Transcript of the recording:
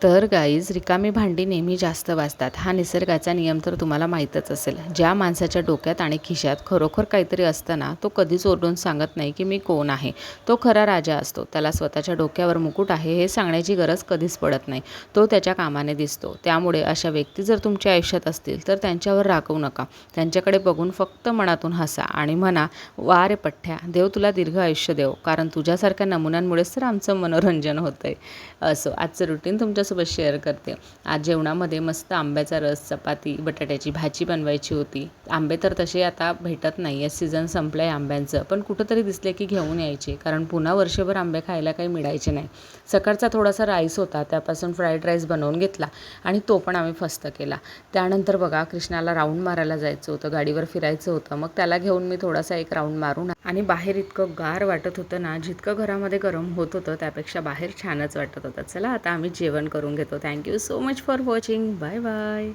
तर गाईज, रिकामी भांडी नेहमी जास्त वाजतात. हा निसर्गाचा नियम तर तुम्हाला माहीतच असेल. ज्या माणसाच्या डोक्यात आणि खिशात खरोखर काहीतरी असतं ना, तो कधीच ओरडून सांगत नाही की मी कोण आहे. तो खरा राजा असतो. त्याला स्वतःच्या डोक्यावर मुकुट आहे हे सांगण्याची गरज कधीच पडत नाही. तो त्याच्या कामाने दिसतो. त्यामुळे अशा व्यक्ती जर तुमच्या आयुष्यात असतील तर त्यांच्यावर रागवू नका. त्यांच्याकडे बघून फक्त मनातून हसा आणि म्हणा, वा रे पठ्ठ्या, देव तुला दीर्घ आयुष्य देव, कारण तुझ्यासारख्या नमुन्यांमुळेच तर आमचं मनोरंजन होतं आहे. असं आजचं रुटीन तुमच्यासोबत शेअर करते. आज जेवणामध्ये मस्त आंब्याचा रस, चपाती, बटाट्याची भाजी बनवायची होती. आंबे तर तसे आता भेटत नाही आहे, सीझन संपलं आहे आंब्यांचं, पण कुठंतरी दिसले की घेऊन यायचे, कारण पुन्हा वर्षभर आंबे खायला काही मिळायचे नाही. सकाळचा थोडासा राईस होता, त्यापासून फ्राईड राईस बनवून घेतला आणि तो पण आम्ही फस्त केला. त्यानंतर बघा, कृष्णाला राऊंड मारायला जायचं होतं, गाडीवर फिरायचं होतं. मग त्याला घेऊन मी थोडासा एक राऊंड मारून आणि बाहेर इतकं गार वाटत होतं ना, जितकं घरामध्ये गरम होत होतं त्यापेक्षा बाहेर छानच वाटत होतं. चला आता आम्ही जेवण करून घेतो. Thank you so much for watching. Bye bye.